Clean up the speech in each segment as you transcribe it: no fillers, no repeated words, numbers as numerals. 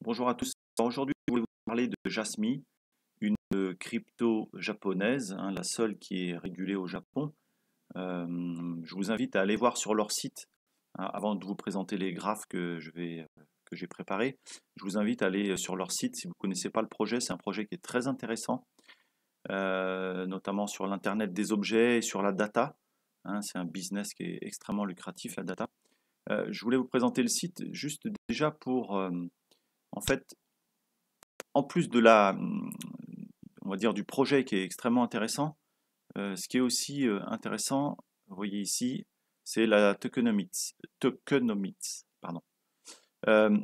Bonjour à tous. Alors, aujourd'hui, je voulais vous parler de Jasmy, une crypto japonaise, hein, la seule qui est régulée au Japon. Je vous invite à aller voir sur leur site, hein, avant de vous présenter les graphes que j'ai préparés. Je vous invite à aller sur leur site si vous ne connaissez pas le projet. C'est un projet qui est très intéressant, notamment sur l'Internet des objets et sur la data, hein. C'est un business qui est extrêmement lucratif, la data. Je voulais vous présenter le site juste déjà pour, en fait, en plus de on va dire du projet qui est extrêmement intéressant, ce qui est aussi intéressant, vous voyez ici, c'est la tokenomics, pardon.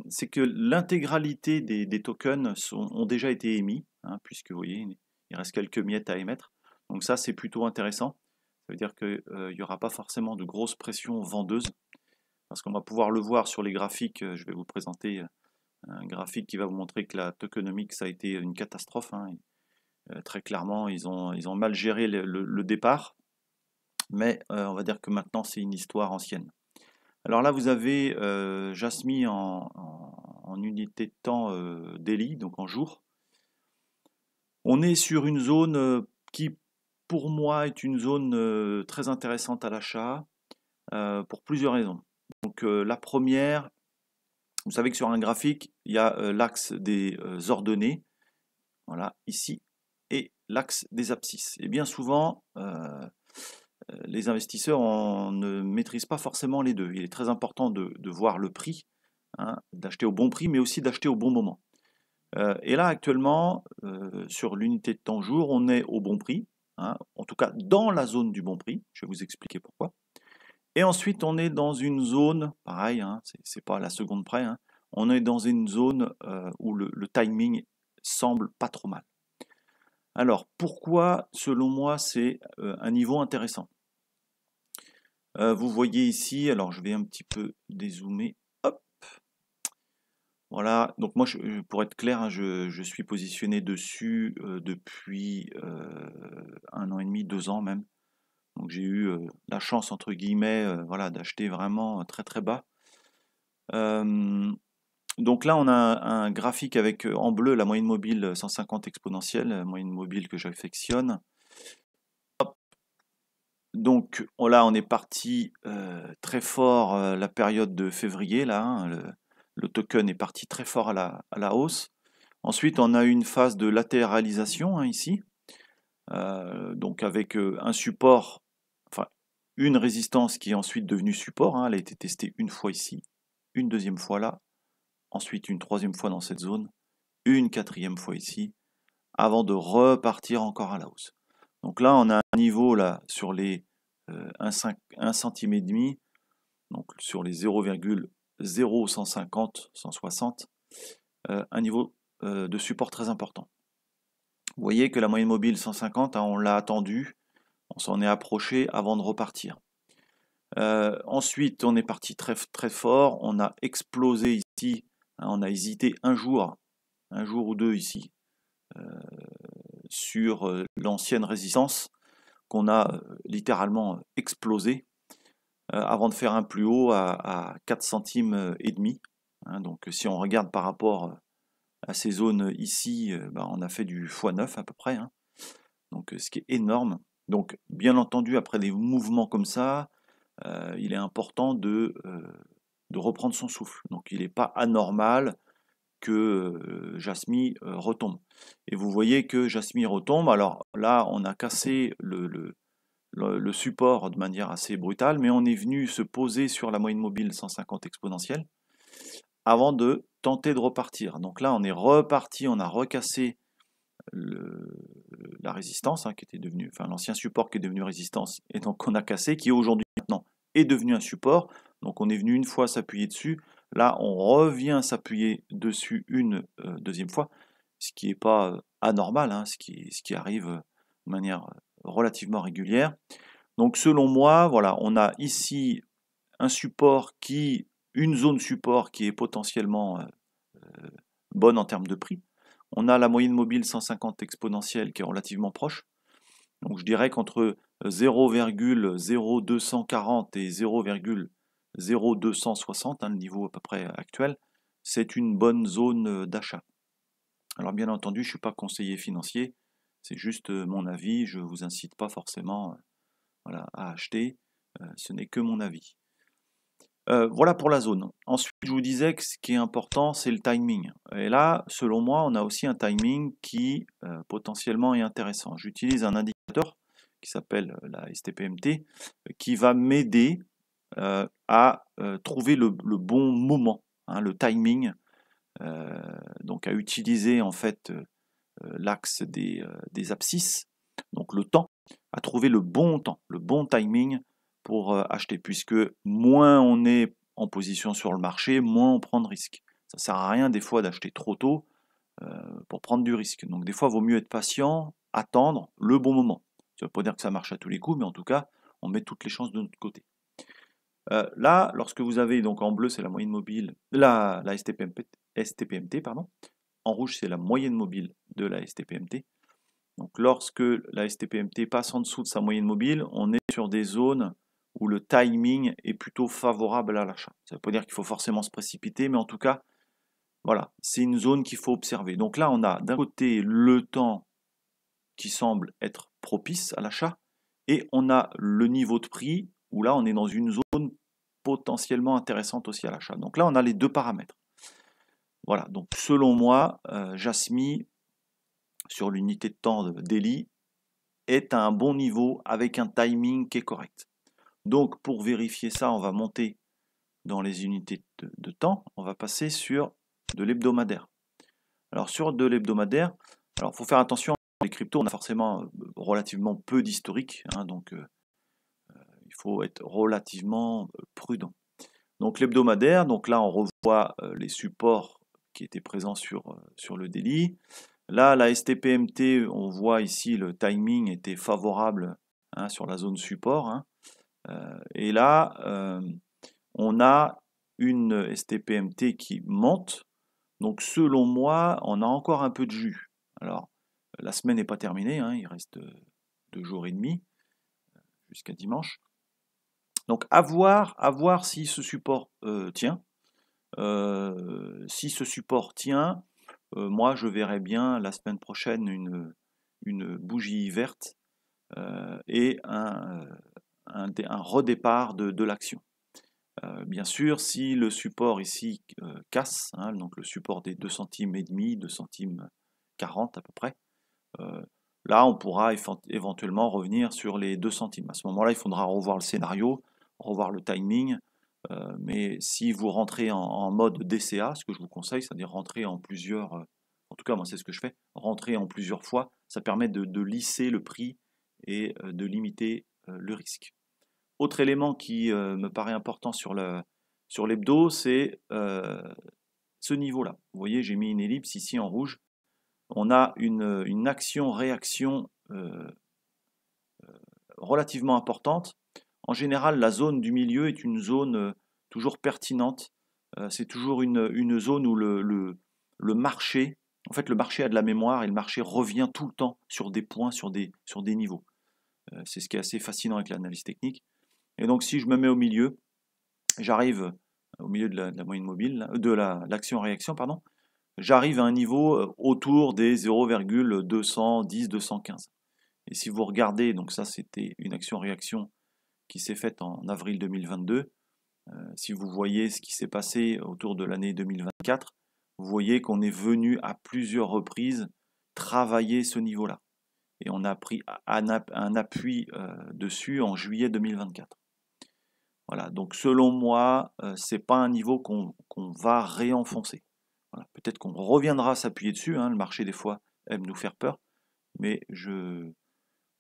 C'est que l'intégralité des tokens ont déjà été émis, hein, puisque vous voyez, il reste quelques miettes à émettre. Donc ça, c'est plutôt intéressant. Ça veut dire qu'il n'y aura pas forcément de grosse pression vendeuse, parce qu'on va pouvoir le voir sur les graphiques. Je vais vous présenter un graphique qui va vous montrer que la tokenomics a été une catastrophe, hein. Très clairement, ils ont mal géré le départ, mais on va dire que maintenant c'est une histoire ancienne. Alors là, vous avez Jasmy en unité de temps daily, donc en jour. On est sur une zone qui, pour moi, est une zone très intéressante à l'achat pour plusieurs raisons. Donc la première, vous savez que sur un graphique, il y a l'axe des ordonnées, voilà, ici, et l'axe des abscisses. Et bien souvent, les investisseurs ne maîtrisent pas forcément les deux. Il est très important de voir le prix, hein, d'acheter au bon prix, mais aussi d'acheter au bon moment. Et là, actuellement, sur l'unité de temps jour, on est au bon prix, hein, en tout cas dans la zone du bon prix. Je vais vous expliquer pourquoi. Et ensuite, on est dans une zone, pareil, hein, c'est pas à la seconde près, hein, on est dans une zone où le timing semble pas trop mal. Alors, pourquoi, selon moi, c'est un niveau intéressant? Vous voyez ici, alors je vais un petit peu dézoomer, hop, voilà, donc moi, pour être clair, hein, je suis positionné dessus depuis 1 an et demi, 2 ans même. Donc j'ai eu la chance, entre guillemets, voilà, d'acheter vraiment très très bas. Euh, donc là, on a un graphique avec en bleu la moyenne mobile 150 exponentielle, la moyenne mobile que j'affectionne. Donc là, on est parti très fort la période de février, là, hein, le token est parti très fort à la hausse. Ensuite, on a eu une phase de latéralisation, hein, ici, donc avec un support, enfin une résistance qui est ensuite devenue support, hein. Elle a été testée une fois ici, une deuxième fois là, ensuite une troisième fois dans cette zone, une quatrième fois ici, avant de repartir encore à la hausse. Donc là, on a un niveau là sur les 1 centime et demi, donc sur les 0,0150, 160, un niveau de support très important. Vous voyez que la moyenne mobile 150, hein, on l'a attendu, on s'en est approché avant de repartir. Ensuite, on est parti très, très fort, on a explosé ici, hein, on a hésité un jour ou deux ici, sur l'ancienne résistance qu'on a littéralement explosé avant de faire un plus haut à 4 centimes et demi. Hein. Donc si on regarde par rapport à ces zones ici, on a fait du x9 à peu près, hein. Donc ce qui est énorme. Donc bien entendu, après des mouvements comme ça, il est important de reprendre son souffle. Donc il n'est pas anormal que Jasmy retombe. Et vous voyez que Jasmy retombe. Alors là, on a cassé le support de manière assez brutale, mais on est venu se poser sur la moyenne mobile 150 exponentielle avant de tenter de repartir. Donc là, on est reparti, on a recassé la résistance, hein, qui était devenue, enfin l'ancien support qui est devenu résistance, et donc on a cassé, qui aujourd'hui maintenant est devenu un support. Donc on est venu une fois s'appuyer dessus. Là, on revient s'appuyer dessus une deuxième fois, ce qui n'est pas anormal, hein, ce qui arrive de manière relativement régulière. Donc selon moi, voilà, on a ici un support une zone support qui est potentiellement bonne en termes de prix. On a la moyenne mobile 150 exponentielle qui est relativement proche. Donc je dirais qu'entre 0,0240 et 0,0260, hein, le niveau à peu près actuel, c'est une bonne zone d'achat. Alors bien entendu, je ne suis pas conseiller financier, c'est juste mon avis, je ne vous incite pas forcément voilà, à acheter, ce n'est que mon avis. Voilà pour la zone. Ensuite, je vous disais que ce qui est important, c'est le timing. Et là, selon moi, on a aussi un timing qui potentiellement est intéressant. J'utilise un indicateur qui s'appelle la STPMT, qui va m'aider à trouver le bon moment, hein, le timing, donc à utiliser en fait l'axe des abscisses, donc le temps, à trouver le bon temps, le bon timing pour acheter, puisque moins on est en position sur le marché, moins on prend de risques. Ça ne sert à rien des fois d'acheter trop tôt pour prendre du risque. Donc des fois, il vaut mieux être patient, attendre le bon moment. Ça ne veut pas dire que ça marche à tous les coups, mais en tout cas, on met toutes les chances de notre côté. Là, lorsque vous avez, donc en bleu, c'est la moyenne mobile, la STPMT, pardon. En rouge, c'est la moyenne mobile de la STPMT. Donc lorsque la STPMT passe en dessous de sa moyenne mobile, on est sur des zones où le timing est plutôt favorable à l'achat. Ça ne veut pas dire qu'il faut forcément se précipiter, mais en tout cas, voilà, c'est une zone qu'il faut observer. Donc là, on a d'un côté le temps qui semble être propice à l'achat, et on a le niveau de prix, où là, on est dans une zone potentiellement intéressante aussi à l'achat. Donc là, on a les deux paramètres. Voilà, donc selon moi, Jasmy, sur l'unité de temps de daily, est à un bon niveau avec un timing qui est correct. Donc pour vérifier ça, on va monter dans les unités de temps, on va passer sur de l'hebdomadaire. Alors sur de l'hebdomadaire, alors il faut faire attention, les cryptos, on a forcément relativement peu d'historique, hein, donc il faut être relativement prudent. Donc l'hebdomadaire, donc là on revoit les supports qui étaient présents sur le daily. Là, la STPMT, on voit ici le timing était favorable hein, sur la zone support. Hein. Et là, on a une STPMT qui monte. Donc selon moi, on a encore un peu de jus. Alors, la semaine n'est pas terminée, hein, il reste 2 jours et demi jusqu'à dimanche. Donc à voir si ce support tient. Si ce support tient, moi je verrais bien la semaine prochaine une bougie verte et un redépart de l'action. Bien sûr, si le support ici casse, hein, donc le support des 2 centimes et demi, 2 centimes 40 à peu près, là on pourra éventuellement revenir sur les 2 centimes. À ce moment-là, il faudra revoir le scénario, revoir le timing, mais si vous rentrez en mode DCA, ce que je vous conseille, c'est-à-dire rentrer en plusieurs, en tout cas moi c'est ce que je fais, rentrer en plusieurs fois, ça permet de lisser le prix et de limiter le risque. Autre élément qui me paraît important sur l'hebdo, c'est ce niveau-là. Vous voyez, j'ai mis une ellipse ici en rouge. On a une action-réaction relativement importante. En général, la zone du milieu est une zone toujours pertinente. C'est toujours une zone où le marché, en fait, le marché a de la mémoire et le marché revient tout le temps sur des points, sur des niveaux. C'est ce qui est assez fascinant avec l'analyse technique. Et donc, si je me mets au milieu, j'arrive au milieu de la moyenne mobile, de l'action-réaction, pardon, j'arrive à un niveau autour des 0,210-215. Et si vous regardez, donc ça c'était une action-réaction qui s'est faite en avril 2022, si vous voyez ce qui s'est passé autour de l'année 2024, vous voyez qu'on est venu à plusieurs reprises travailler ce niveau-là. Et on a pris un appui dessus en juillet 2024. Voilà, donc selon moi, ce n'est pas un niveau qu'on va réenfoncer. Voilà, peut-être qu'on reviendra s'appuyer dessus, hein, le marché des fois aime nous faire peur, mais je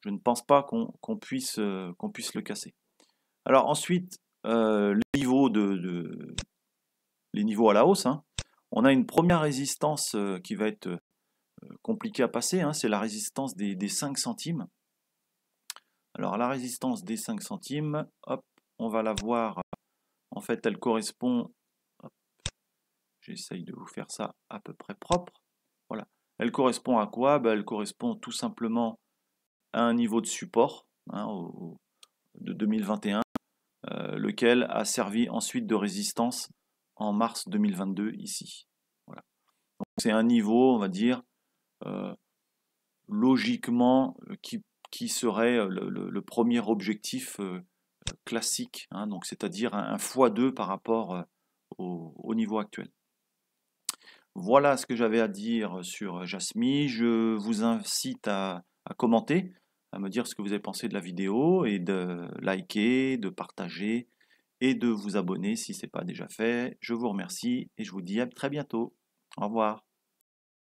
ne pense pas qu'on puisse le casser. Alors ensuite, les niveaux à la hausse, hein, on a une première résistance qui va être compliquée à passer, hein, c'est la résistance des 5 centimes. Alors la résistance des 5 centimes, hop, on va la voir. En fait, elle correspond, j'essaye de vous faire ça à peu près propre. Voilà. Elle correspond à quoi? Elle correspond tout simplement à un niveau de support hein, de 2021, lequel a servi ensuite de résistance en mars 2022 ici. Voilà. C'est un niveau, on va dire, logiquement, qui serait le premier objectif classique, hein, donc c'est-à-dire un x2 par rapport au niveau actuel. Voilà ce que j'avais à dire sur Jasmy. Je vous incite à commenter, à me dire ce que vous avez pensé de la vidéo et de liker, de partager et de vous abonner si ce n'est pas déjà fait. Je vous remercie et je vous dis à très bientôt. Au revoir.